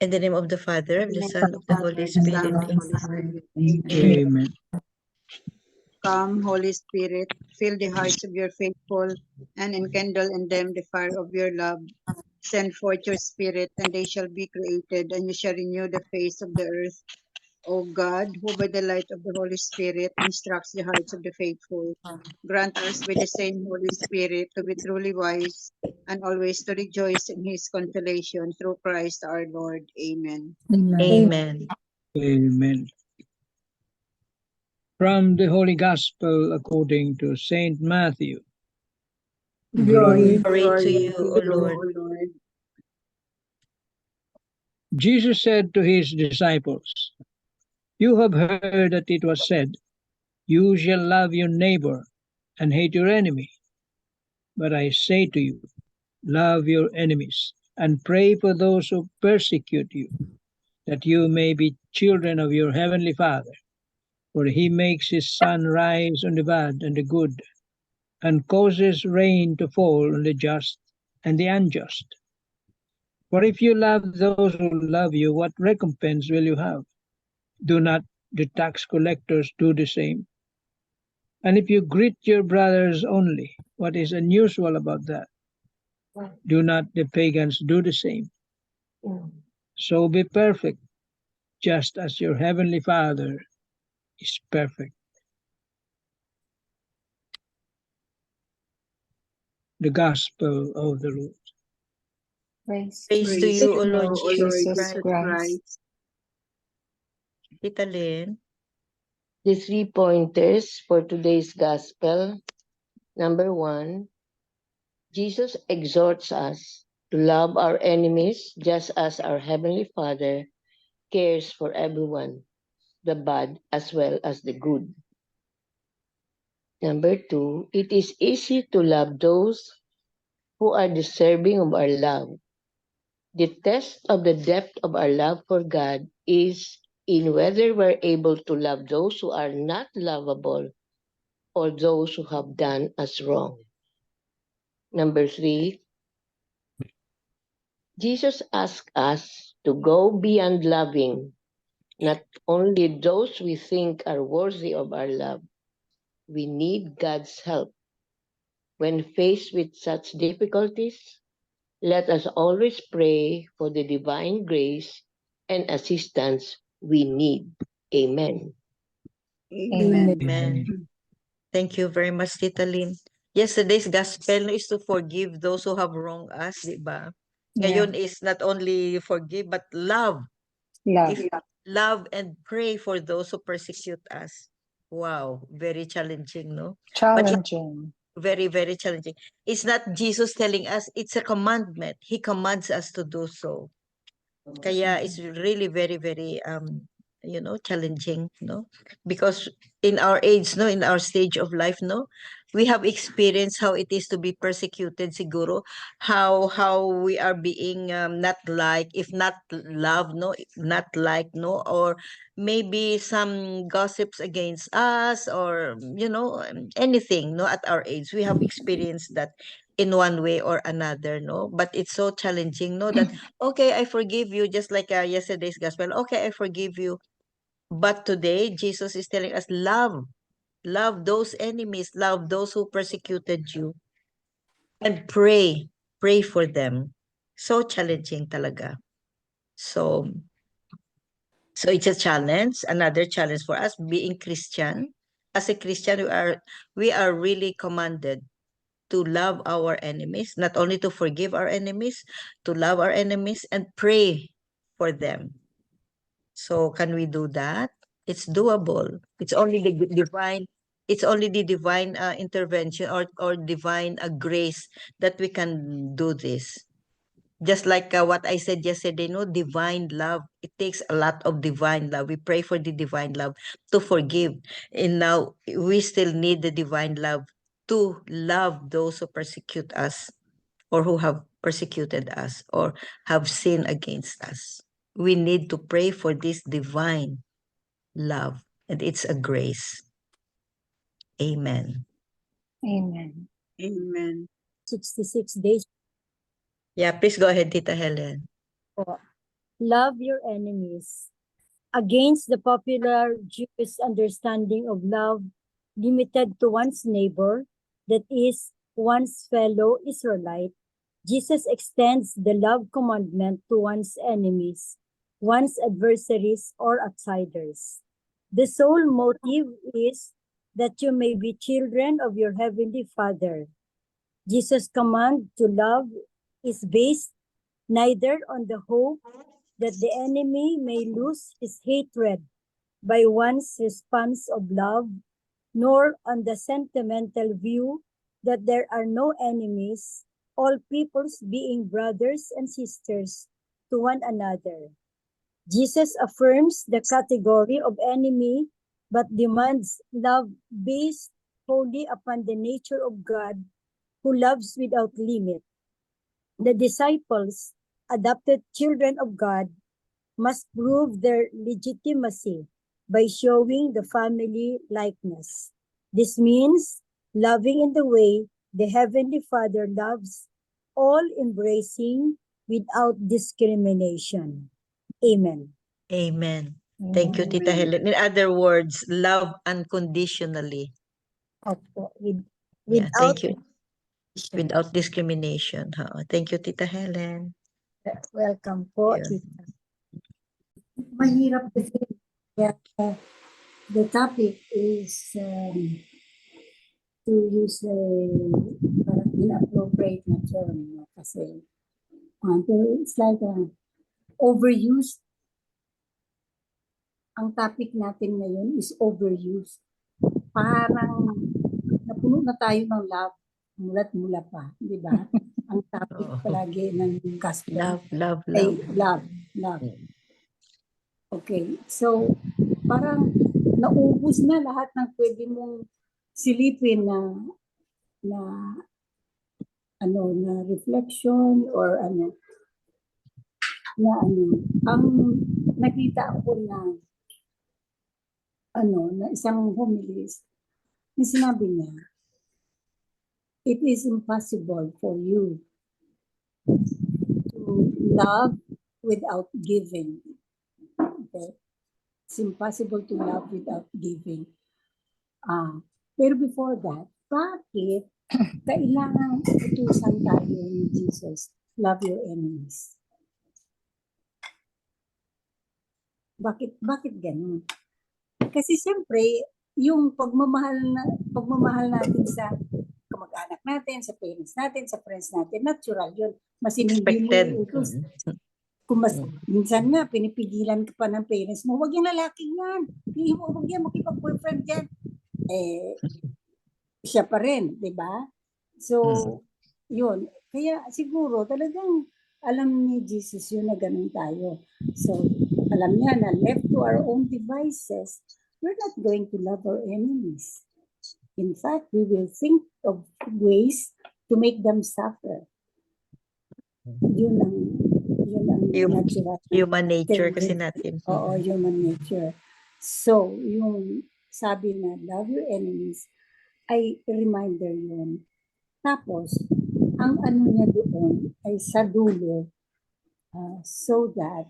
In the name of the Father, of the Son, of the Holy Spirit. Amen. Come, Holy Spirit, fill the hearts of your faithful and enkindle in them the fire of your love. Send forth your Spirit, and they shall be created, and you shall renew the face of the earth. O God, who by the light of the Holy Spirit instructs the hearts of the faithful, grant us with the same Holy Spirit to be truly wise and always to rejoice in his consolation through Christ our Lord. Amen. Amen. Amen. From the Holy Gospel according to Saint Matthew. Glory to you, O Lord. Jesus said to his disciples, "You have heard that it was said, 'You shall love your neighbor and hate your enemy.' But I say to you, love your enemies and pray for those who persecute you, that you may be children of your heavenly Father. For he makes his sun rise on the bad and the good, and causes rain to fall on the just and the unjust. For if you love those who love you, what recompense will you have? Do not the tax collectors do the same? And if you greet your brothers only, what is unusual about that? Do not the pagans do the same? So be perfect, just as your heavenly Father is perfect." The Gospel of the Lord. Praise Praise to you, O Lord O Jesus Christ. Christ. Tita Lynn. The 3 pointers for today's Gospel. Number 1, Jesus exhorts us to love our enemies just as our Heavenly Father cares for everyone, the bad as well as the good. Number 2, it is easy to love those who are deserving of our love. The test of the depth of our love for God is in whether we're able to love those who are not lovable or those who have done us wrong. Number 3, Jesus asks us to go beyond loving not only those we think are worthy of our love. We need God's help. When faced with such difficulties, let us always pray for the divine grace and assistance we need. Amen. Amen. Amen. Thank you very much, Tita Lynn. Yesterday's gospel is to forgive those who have wronged us, di ba? Ngayon is not only forgive, but love. Love. Love and pray for those who persecute us. Wow, very challenging, no? Challenging. Very, very challenging. It's not Jesus telling us, it's a commandment. He commands us to do so. Kaya it's really very, very, challenging, no? Because in our age, no, in our stage of life, no, we have experienced how it is to be persecuted, siguro, how we are being not like, if not love, no, not like, no, or maybe some gossips against us, or anything, no, at our age, we have experienced that in one way or another, no, but it's so challenging, no, that okay, I forgive you, just like yesterday's gospel. Okay, I forgive you. But today, Jesus is telling us, love those enemies, love those who persecuted you, and pray for them. So challenging talaga. So it's a challenge, another challenge for us being Christian. As a Christian, we are really commanded to love our enemies, not only to forgive our enemies, to love our enemies and pray for them. So can we do that? It's doable. It's only the divine. It's only the divine intervention or divine grace that we can do this. Just like what I said yesterday, no, divine love. It takes a lot of divine love. We pray for the divine love to forgive. And now we still need the divine love to love those who persecute us or who have persecuted us or have sinned against us. We need to pray for this divine love, and it's a grace. Amen. Amen. Amen. 66 days Yeah, please go ahead, Tita Helen. po. love your enemies. Against the popular Jewish understanding of love limited to one's neighbor, that is, one's fellow Israelite, Jesus extends the love commandment to one's enemies, one's adversaries or outsiders. The sole motive is that you may be children of your heavenly Father. Jesus' command to love is based neither on the hope that the enemy may lose his hatred by one's response of love, nor on the sentimental view that there are no enemies, all peoples being brothers and sisters to one another. Jesus affirms the category of enemy, but demands love based wholly upon the nature of God, who loves without limit. The disciples, adopted children of God, must prove their legitimacy by showing the family likeness. This means loving in the way the Heavenly Father loves, all embracing without discrimination. Amen. Amen. Thank you, Tita Helen. In other words, love unconditionally. Opo, Yeah, without thank you. Without discrimination. Thank you, Tita Helen. welcome po, Yeah. tita. Mahirap kasi the topic is to use a parang inappropriate na term, no? Kasi it's like overused. Ang topic natin ngayon is overused. Parang napuno na tayo ng love mula't mula pa, di ba? Ang topic palagi ng gospel Love. ay love. Okay, so parang naubos na lahat ng pwede mong silipin na reflection or ang nakita ko na isang homilist, na sinabi niya, it is impossible for you to love without giving. Okay? It's impossible to love without giving. Pero before that, bakit kailangan utusan tayo ni Jesus, love your enemies? Bakit ganun? Kasi siyempre, yung pagmamahal natin sa kamag-anak natin, sa parents natin, sa friends natin, natural yun. Mas hindi mo iutos. Kung minsan nga, pinipigilan ka pa ng parents mo, wag yung lalaki yan. Wag yan, makipag-boyfriend yan. Siya pa rin, di ba? So, yun. Kaya siguro talagang alam ni Jesus yun na ganun tayo. So, alam niya na left to our own devices, we're not going to love our enemies. In fact, we will think of ways to make them suffer. Yun ang natural. Human nature kasi natin. Oo, human nature. So, yung sabi na love your enemies ay reminder yun. Tapos, ang niya doon ay sa dulo, so that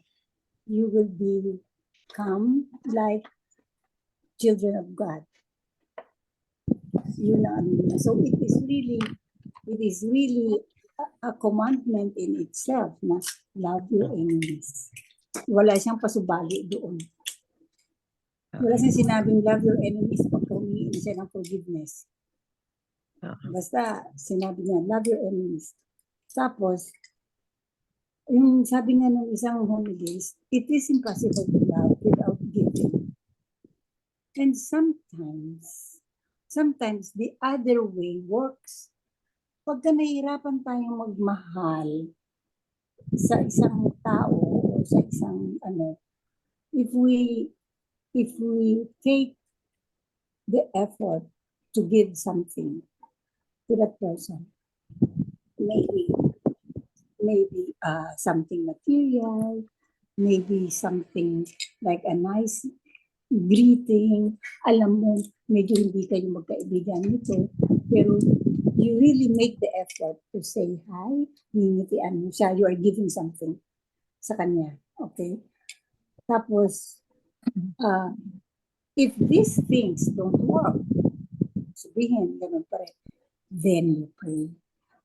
you will become like children of God. Yun ang niya. So, it is really a commandment in itself na love your enemies. Wala siyang pasubali doon. Wala siyang sinabing love your enemies pag humingi siya ng forgiveness. Basta sinabi niya, love your enemies. Tapos, yung sabi nga ng isang homilist, it is impossible to love without giving. And sometimes the other way works. Pagka nahihirapan tayong magmahal sa isang tao o sa isang if we take the effort to give something to that person, maybe something material, maybe something like a nice greeting. Alam mo, medyo hindi kayo magkaibigan nito, pero you really make the effort to say hi, ngingitian mo siya, you are giving something sa kanya. Okay? Tapos, if these things don't work, sabihin, ganun pa rin, then you pray.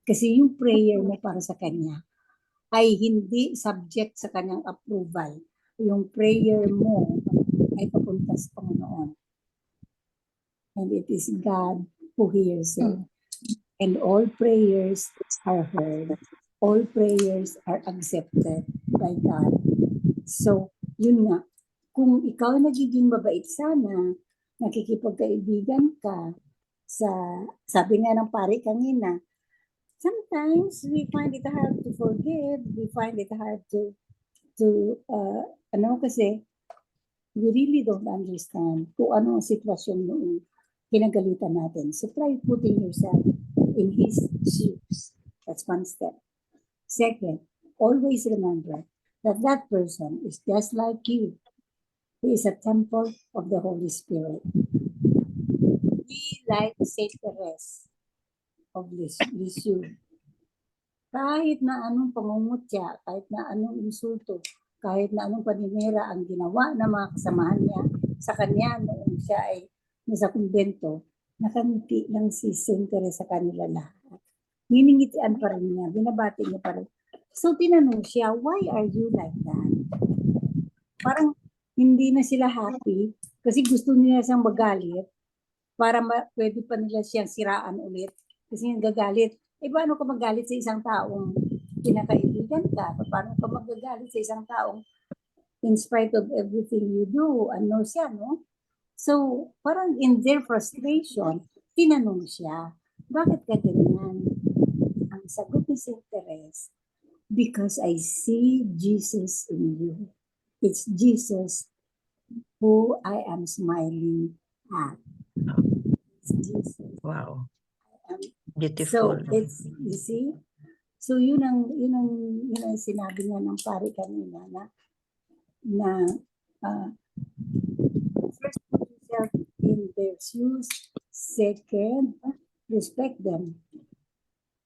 Kasi yung prayer mo para sa Kanya ay hindi subject sa Kanyang approval. Yung prayer mo ay papunta sa Panginoon. And it is God who hears it. And all prayers are heard. All prayers are accepted by God. So, yun nga. Kung ikaw nagiging mabait sana, nakikipagkaibigan ka sa, sabi nga ng pare kanina, sometimes we find it hard to forgive. We find it hard to kasi we really don't understand kung ano ang sitwasyon noong kinagalitan natin. So try putting yourself in his shoes. That's one step. Second, always remember that that person is just like you. He is a temple of the Holy Spirit. Be like Saint Therese of Lisieux. Kahit na anong pangungutya, kahit na anong insulto, kahit na anong paninira ang ginawa ng mga kasamahan niya sa kanya noong siya ay nasa kumbento, nakangiti lang si Saint Therese sa kanila lahat. Niningitian pa rin niya, binabati niya pa rin. So tinanong siya, why are you like that? Parang hindi na sila happy kasi gusto nila siyang magalit para pwede pa nila siyang siraan ulit. Kasi gagalit. Paano ka magalit sa isang taong kinakaibigan ka? Paano ka magagalit sa isang taong in spite of everything you do, ano siya, no? So, parang in their frustration, tinanong siya, bakit ka ganyan? Ang sagot ni Saint Therese, because I see Jesus in you. It's Jesus who I am smiling at. It's Jesus. Wow. So Beautiful. it's, you see, so yun ang sinabi nga ng pare kanina na first put yourself in their shoes. Second, respect them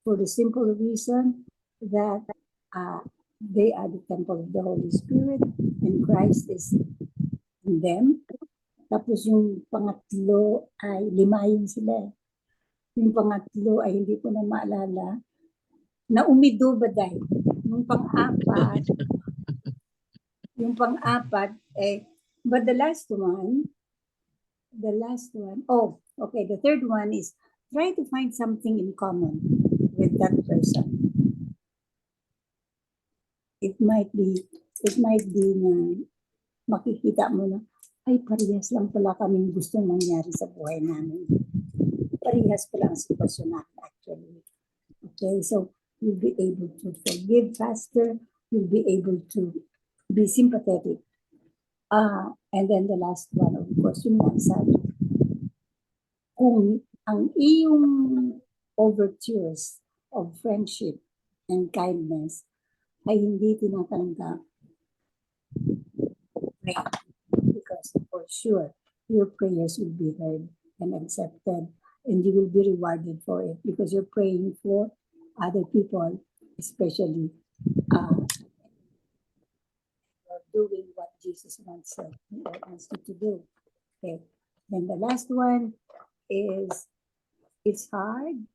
for the simple reason that they are the temple of the Holy Spirit and Christ is in them. Tapos yung pangatlo ay limayin sila. Yung pangatlo ay hindi ko na maalala na umido ba dahil. Yung pang-apat, but the last one, the third one is try to find something in common with that person. It might be na makikita mo na, ay parehas lang pala kaming gustong mangyari sa buhay namin. Parehas pala ang sitwasyon natin actually. Okay, so you'll be able to forgive faster, you'll be able to be sympathetic. And then the last one, of course, yung sabi, kung ang iyong overtures of friendship and kindness ay hindi tinatanggap, pray, because for sure, your prayers will be heard and accepted, and you will be rewarded for it because you're praying for other people, especially doing what Jesus wants you to do. Okay. Then the last one is it's hard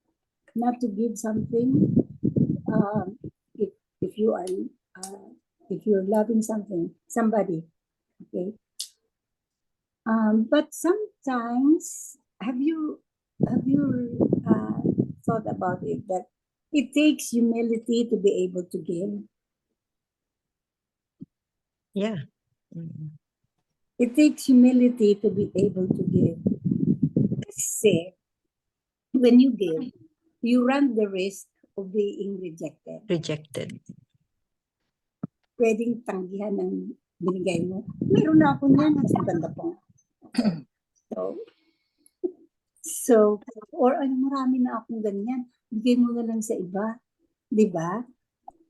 not to give something if you're loving somebody. Okay. But sometimes have you thought about it that it takes humility to be able to give? Yeah. Mm. It takes humility to be able to give. Kasi when you give, you run the risk of being rejected. Rejected. Pwedeng tanggihan ng binigay mo. Meron na ako niyan, mas maganda pa. So, or marami na akong ganyan. Bigay mo na lang sa iba. Diba?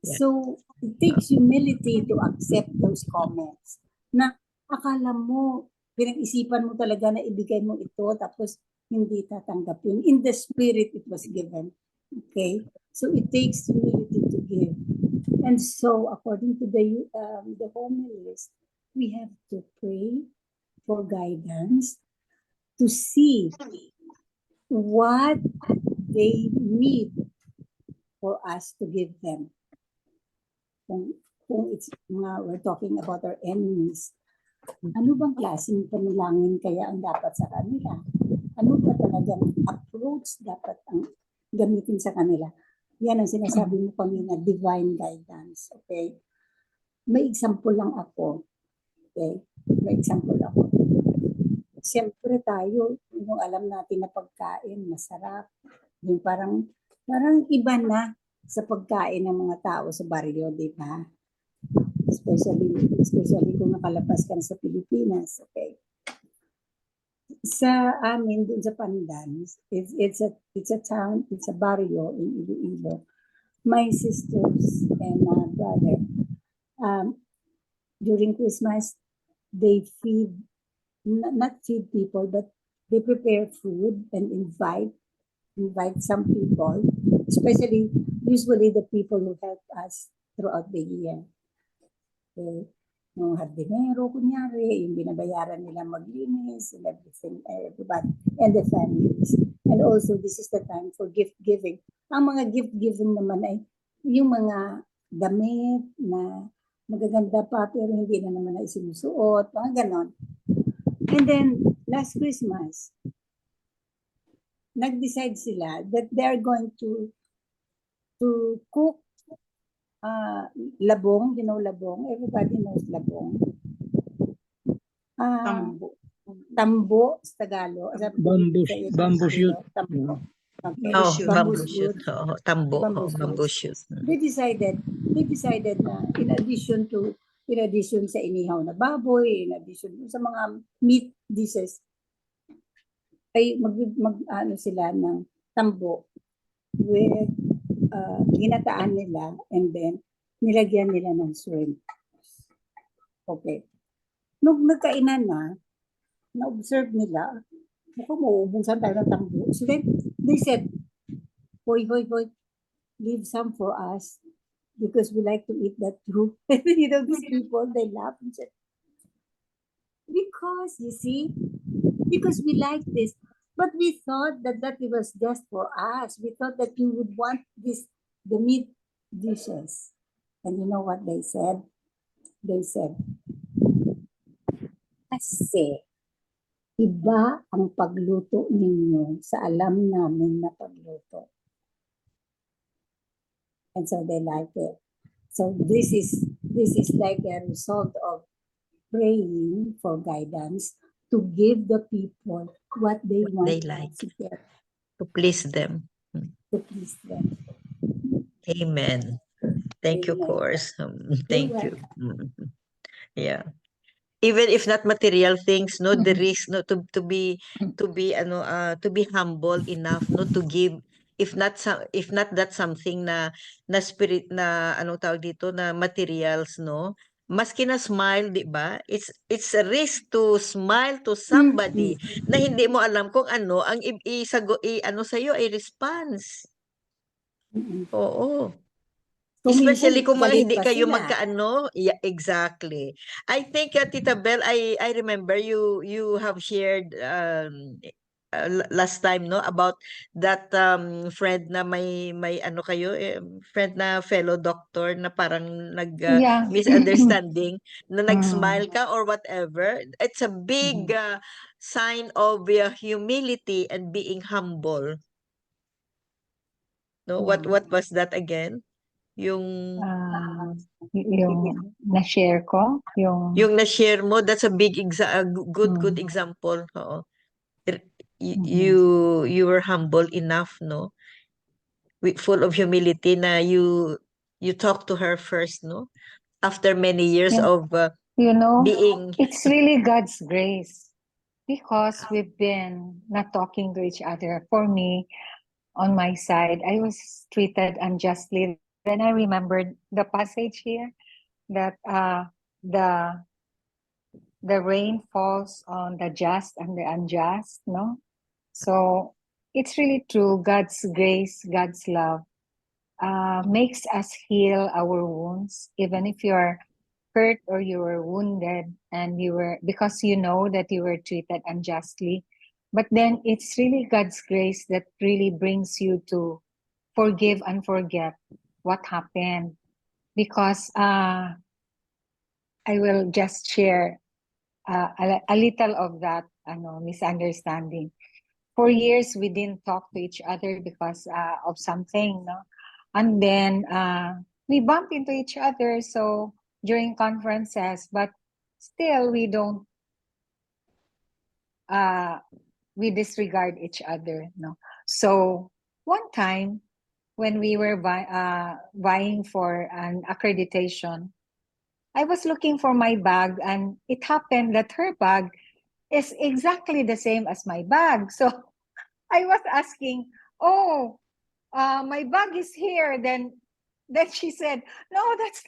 Yeah. So, it takes humility to accept those comments. Na akala mo, pinag-isipan mo talaga na ibigay mo ito, tapos hindi tatanggapin. In the spirit, it was given. Okay? So, it takes humility to give. And so, according to the homilies, we have to pray for guidance to see what they need for us to give them. Kung it's we're talking about our enemies, ano bang klaseng panalangin kaya ang dapat sa kanila? Ano ba talagang approach dapat ang gamitin sa kanila? Yan ang sinasabi mo kanina, divine guidance. Okay? May example lang ako. Okay? May example ako. Siyempre tayo, yung alam natin na pagkain, masarap. Yung parang iba na sa pagkain ng mga tao sa baryo, di ba? Especially kung nakalabas ka sa Pilipinas, okay? Sa amin, dun sa Pandan, it's a town, it's a barrio in Iloilo. My sisters and my brother, during Christmas, they feed, not feed people, but they prepare food and invite some people, usually the people who help us throughout the year. Okay. Yung hardinero, kunyari, yung binabayaran nila maglinis, and everything, everybody, and the families. And also, this is the time for gift giving. Ang mga gift giving naman ay yung mga damit na magaganda pa, pero hindi na naman na isinusuot, mga ganon. And then, last Christmas, nag-decide sila that they're going to cook labong, you know labong, everybody knows labong. Tambo sa Tagalog. Bamboo shoot. Tambo. Okay. Oh, Bamboo bamboo shoot. shoot. Oo, tambo. Bamboo Oh, bamboo shoot. They decided na in addition sa inihaw na baboy, in addition sa mga meat dishes, ay ano sila ng tambo with ginataan nila, and then nilagyan nila ng shrimp. Okay. Nung nagkainan na-observe nila, mukhang mauubusan tayo ng tambo. So then, they said, hoy, leave some for us because we like to eat that too. You know, these people, they laugh and said, because, you see, because we like this. But we thought that it was just for us. We thought that you would want the meat dishes. And you know what they said? They said, kasi iba ang pagluto ninyo sa alam namin na pagluto. And so they like it. So this is like a result of praying for guidance to give the people what they want They like. to get, To please them. to please them. Amen. Thank you, Amen. course. Thank you. welcome. Yeah. Even if not material things, no, the Mhm. risk, no, to be humble enough, no, to give, if not that something na spirit na anong tawag dito na materials, no, maski na smile, di ba? It's a risk to smile to somebody na hindi mo alam kung ano ang ano sa iyo ay response. Oo. So, Especially minsan, kung mga galit hindi pa kayo sila. magkaano. Yeah, exactly. I think Tita Bel, I remember you have shared last time, no, about that friend na may ano kayo, friend na fellow doctor na parang Yeah. misunderstanding na Mm. nag-smile ka or whatever. It's a big sign of humility and being humble. No, what was that again? Yung Yung na-share ko, yung na-share mo, that's a big good Mm. example. Oo. Mhm. You were humble enough, no? Full of humility na you talk to her first, no? After many years Yeah. of you know, being it's really God's grace because we've been not talking to each other. For me, on my side, I was treated unjustly. Then I remembered the passage here that the rain falls on the just and the unjust, no? So it's really true, God's grace, God's love makes us heal our wounds, even if you're hurt or you were wounded and you were, because you know that you were treated unjustly. But then it's really God's grace that really brings you to forgive and forget what happened. Because I will just share a little of that misunderstanding. For years, we didn't talk to each other because of something, no? And then we bump into each other so during conferences, but still we don't, we disregard each other, no? So one time when we were vying for an accreditation, I was looking for my bag and it happened that her bag is exactly the same as my bag. So I was asking, oh, my bag is here. Then she said, no, that's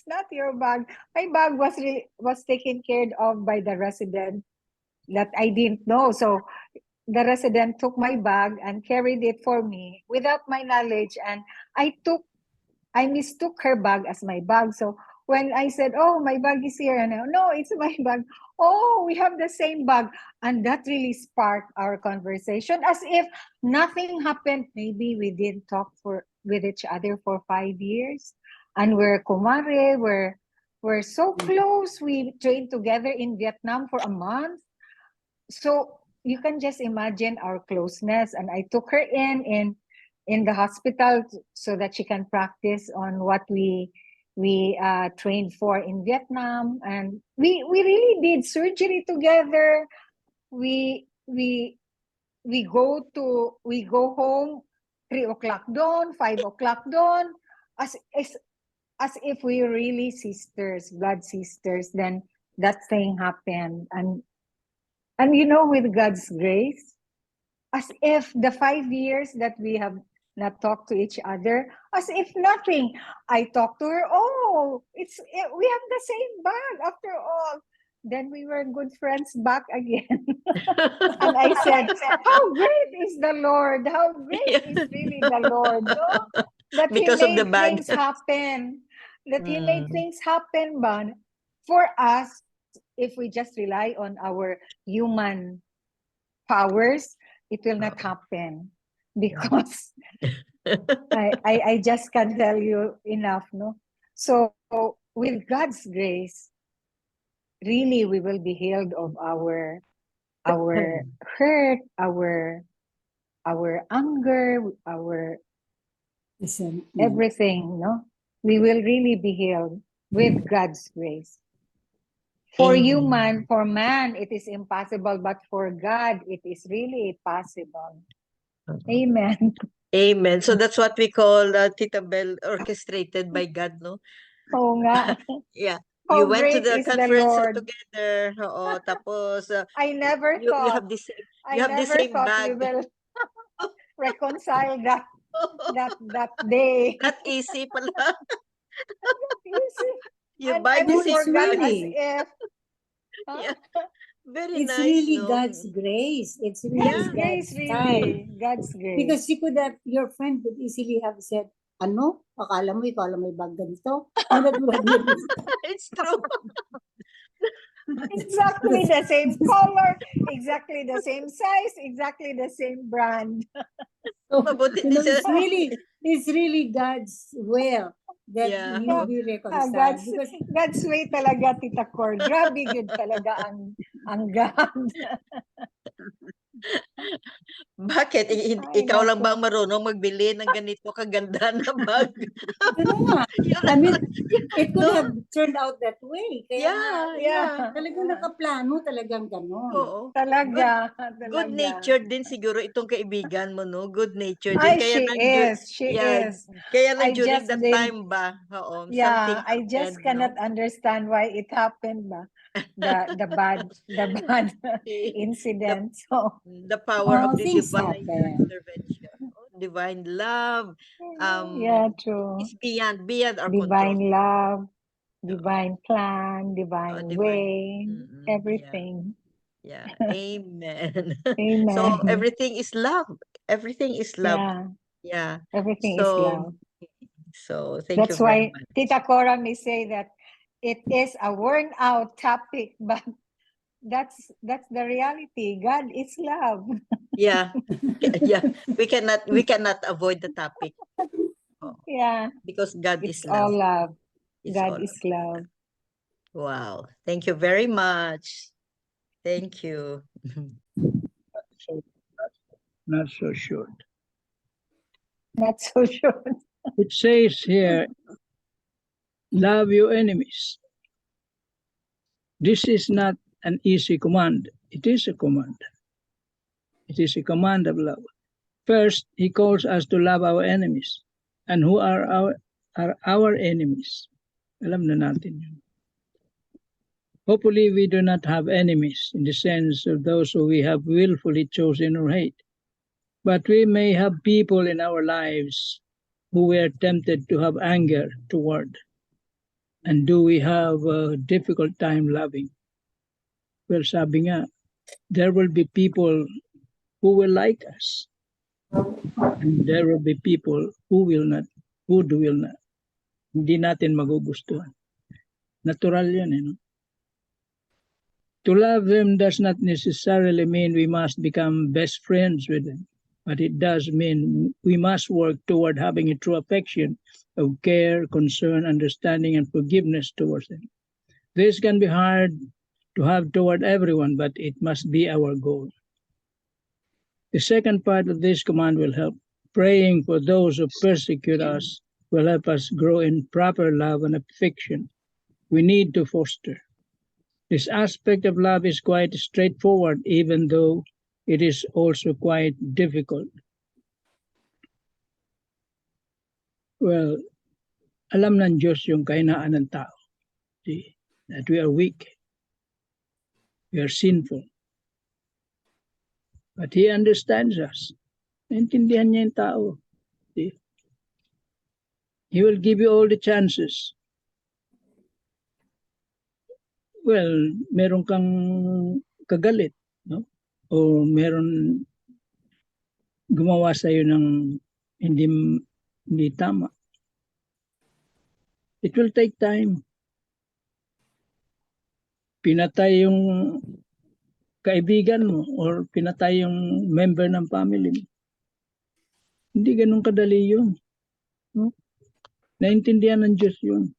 not your bag. My bag was taken care of by the resident that I didn't know. So the resident took my bag and carried it for me without my knowledge. And I mistook her bag as my bag. So when I said, oh, my bag is here, and no, it's my bag. Oh, we have the same bag. And that really sparked our conversation as if nothing happened. Maybe we didn't talk with each other for 5 years. And we're kumare, we're so close. We trained together in Vietnam for a month. So you can just imagine our closeness. And I took her in the hospital so that she can practice on what we trained for in Vietnam, and we really did surgery together. We go home 3 o'clock dawn, 5 o'clock dawn, as if we were really sisters, blood sisters. Then that thing happened, and with God's grace, as if the 5 years that we have not talked to each other, as if nothing. I talked to her, oh, we have the same bag after all. Then we were good friends back again. And I said, how great is the Lord? How great is really the Lord, no? That Because He of the made bag. things happen. That He made Mm. things happen, man. For us, if we just rely on our human powers, it will not happen, because I just can't tell you enough, no? So with God's grace, really we will be healed of our hurt, our anger, our Listen, everything, no? We will really be healed with God's grace. For human, for man, it is impossible, but for God, it is really possible. Amen. Amen. So that's what we call Tita Bell, orchestrated by God, no? Oo nga. Yeah. How You went to great the is the conference Lord. together. Oo, tapos I never you have thought, the same I you have the never same thought we bag. will reconcile that day. Not easy pala. Easy. You And buy the no, same it's forgot bag. as really, if, huh? Yeah. Very it's nice, really no? God's grace. It's really God's Yeah. grace, God's time. really. God's grace. Because your friend could easily have said, ano? Akala mo ikaw lang may bag ganito? And that would have made it. It's true. Exactly the same color, exactly the same size, exactly the same brand. So, Mabuti din siya. it's really God's will that Yeah. you be reconciled. Because God's way talaga, Tita Cor. Grabe yun talaga ang God. Bakit? Ay, Ikaw lang naku. ba ang marunong magbili ng ganito kaganda na bag? ano nga, Yun I mean, lang. it could No? have turned out that way. Kaya nga, Yeah. talagang nakaplano, talagang ganon. Oo. Talaga. Good natured din siguro itong kaibigan mo, no? Good natured Ay, din. Kaya she yeah, is. kaya lang I during just that didn't, time ba? Oo, I something just happened, cannot no? understand why it happened ba. The bad See, incident. So, the power of the Things divine happen. intervention. Divine love yeah, true. is beyond our control. Divine love, divine plan, divine Divine. way, Mm-mm, everything. Yeah. Amen. So Amen. everything is love. Everything is love. Yeah. Yeah. Everything is So, love. thank you That's very why much. Tita Cora may say that it is a worn out topic, but that's the reality. God is love. Yeah. Yeah. We cannot avoid the topic. Oh, Yeah, because God it's is all love. love. It's God all is love. love. Wow. Thank you very much. Thank you. So not so sure. Not so sure. It says here, love your enemies. This is not an easy command. It is a command. It is a command of love. First, he calls us to love our enemies. And who are our enemies? Alam na natin yun. Hopefully, we do not have enemies in the sense of those who we have willfully chosen or hate. But we may have people in our lives who we are tempted to have anger toward. And do we have a difficult time loving? Well, sabi nga, there will be people who will like us. And there will be people who will not. Hindi natin magugustuhan. Natural yan, no? To love them does not necessarily mean we must become best friends with them, but it does mean we must work toward having a true affection of care, concern, understanding, and forgiveness towards them. This can be hard to have toward everyone, but it must be our goal. The second part of this command will help. Praying for those who persecute us will help us grow in proper love and affection we need to foster. This aspect of love is quite straightforward, even though it is also quite difficult. Well, alam ng Diyos yung kahinaan ng tao. See, that we are weak. We are sinful. But He understands us. Naintindihan niya yung tao. See? He will give you all the chances. Well, meron kang kagalit, no? O meron gumawa sa iyo ng hindi tama. It will take time. Pinatay yung kaibigan mo or pinatay yung member ng family mo. Hindi ganun kadali yun. No? Naintindihan ng Diyos yun.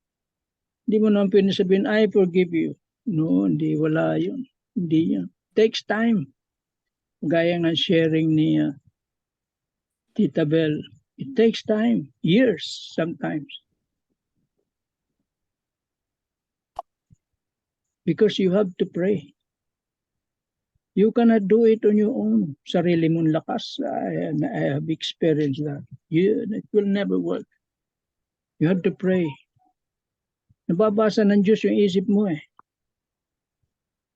Hindi mo naman pinasabihin, I forgive you. No, hindi, wala yun. Hindi yun. Takes time. Gaya ng sharing ni Tita Bell. It takes time. Years sometimes. Because you have to pray. You cannot do it on your own. Sarili mong lakas. I have experienced that. It will never work. You have to pray. Nababasa ng Diyos yung isip mo eh.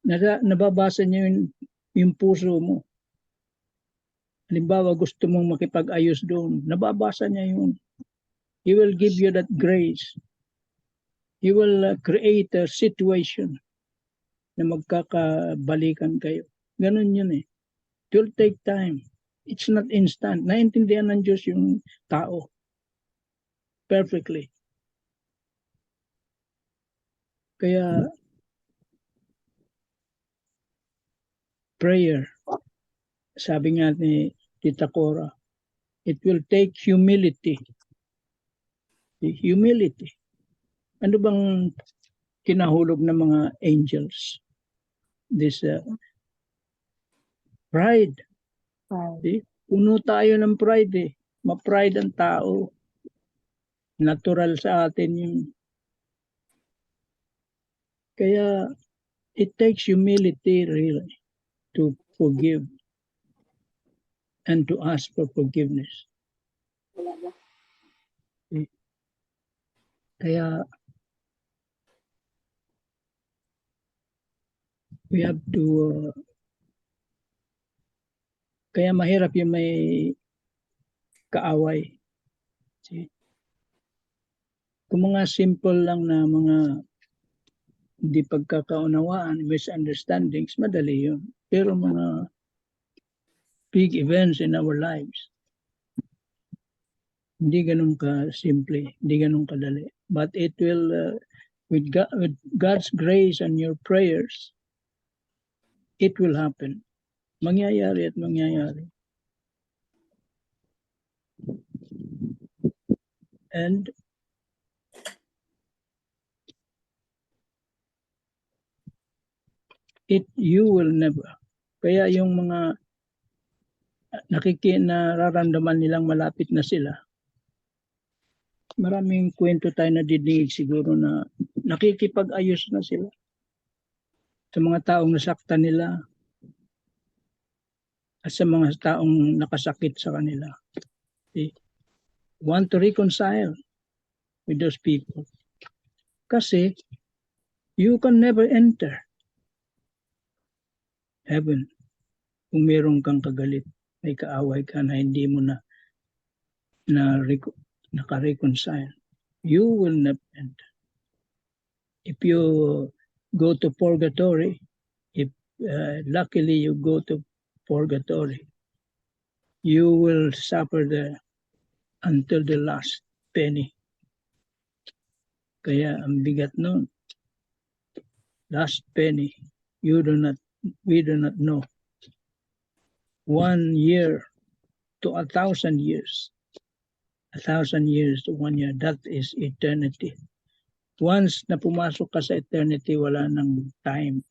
Nababasa niya yung puso mo. Halimbawa, gusto mong makipag-ayos doon. Nababasa niya yun. He will give you that grace. He will create a situation na magkakabalikan kayo. Ganun yun eh. It will take time. It's not instant. Naintindihan ng Diyos yung tao. Perfectly. Kaya, prayer, sabi nga ni Tita Cora, it will take humility. The humility. Ano bang kinahulog ng mga angels? This pride. See? Puno tayo ng pride eh. Ma-pride ang tao. Natural sa atin yung. Kaya, it takes humility really to forgive and to ask for forgiveness. Kaya, we have to, kaya mahirap yung may kaaway. See? Kung mga simple lang na mga hindi pagkakaunawaan, misunderstandings, madali yun. Pero mga big events in our lives, Hindi ganun ka simple, hindi ganun kadali. But it will, with God's grace and your prayers, it will happen. Mangyayari at mangyayari. And you will never. Kaya yung mga nararamdaman nilang malapit na sila, maraming kwento tayo na didinig siguro na nakikipag-ayos na sila sa mga taong nasaktan nila at sa mga taong nakasakit sa kanila. They want to reconcile with those people. Kasi you can never enter heaven kung meron kang kagalit, may kaaway ka na hindi mo naka-reconcile. You will never enter. If you go to purgatory, if luckily you go to purgatory, you will suffer there until the last penny. Kaya ang bigat nun. Last penny, we do not know. 1 year to 1,000 years. 1,000 years to 1 year, that is eternity. Once na pumasok ka sa eternity, wala nang time.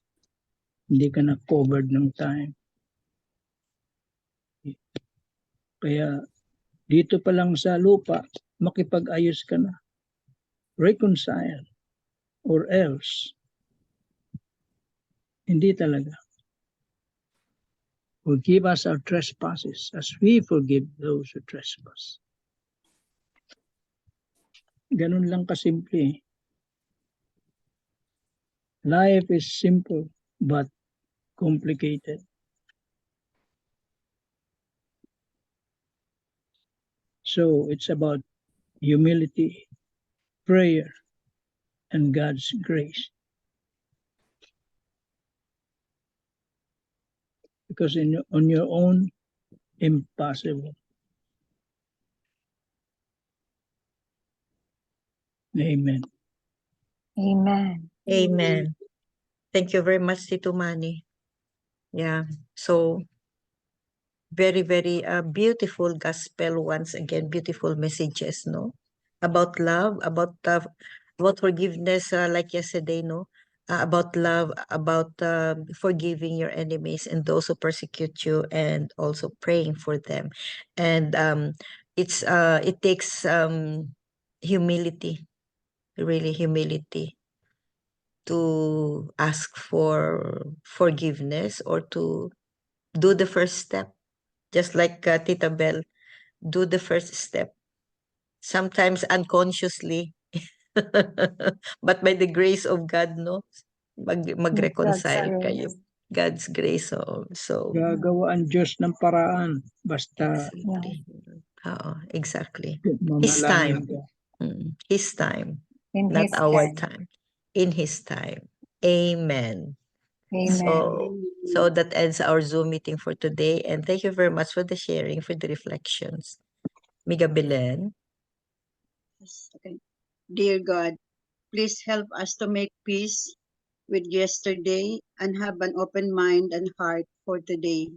Hindi ka na covered ng time. Kaya dito pa lang sa lupa, makipag-ayos ka na. Reconcile. Or else, hindi talaga. Forgive us our trespasses as we forgive those who trespass. Ganun lang kasimple. Life is simple but complicated. So it's about humility, prayer, and God's grace. Because on your own, impossible. Amen. Amen. Amen. Thank you very much, Tito Manny. Yeah, so very, very beautiful gospel once again, beautiful messages, no? About love, about forgiveness, like yesterday, no? About love, about forgiving your enemies and those who persecute you, and also praying for them. And it takes humility, really humility, to ask for forgiveness or to do the first step. Just like Tita Bell, do the first step. Sometimes unconsciously, but by the grace of God, no? Mag-reconcile God's kayo. grace. God's grace. So Gagawa ang Diyos ng paraan basta exactly. Exactly. His mamalangin time. ka. His time. In Not His our time. time. In His time. Amen. Amen. So that ends our Zoom meeting for today. And thank you very much for the sharing, for the reflections. Miga Belen. Okay. Dear God, please help us to make peace with yesterday and have an open mind and heart for today.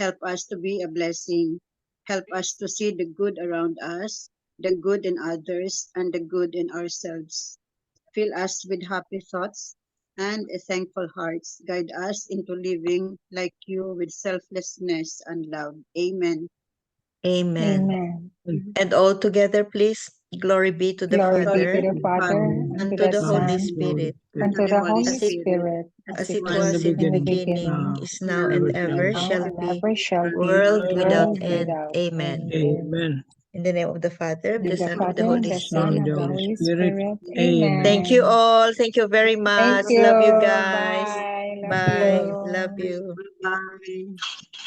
Help us to be a blessing. Help us to see the good around us, the good in others, and the good in ourselves. Fill us with happy thoughts and a thankful hearts. Guide us into living like you with selflessness and love. Amen. Amen. Amen. And all together, please. Glory be to the Glory Father, be to the Father, and to the Holy Son, Spirit, and to the Holy as it- Spirit, as it was in the beginning, is now and ever now shall and be, ever shall be, world without world end. without Amen. end. Amen. In the name of the Father, of the In the Son, of the Father, Holy and the Son, Spirit. and the Holy Spirit. Amen. Thank you all. Thank you very much. Thank you. Love you guys. Bye. Love Bye. you. Love you. Bye.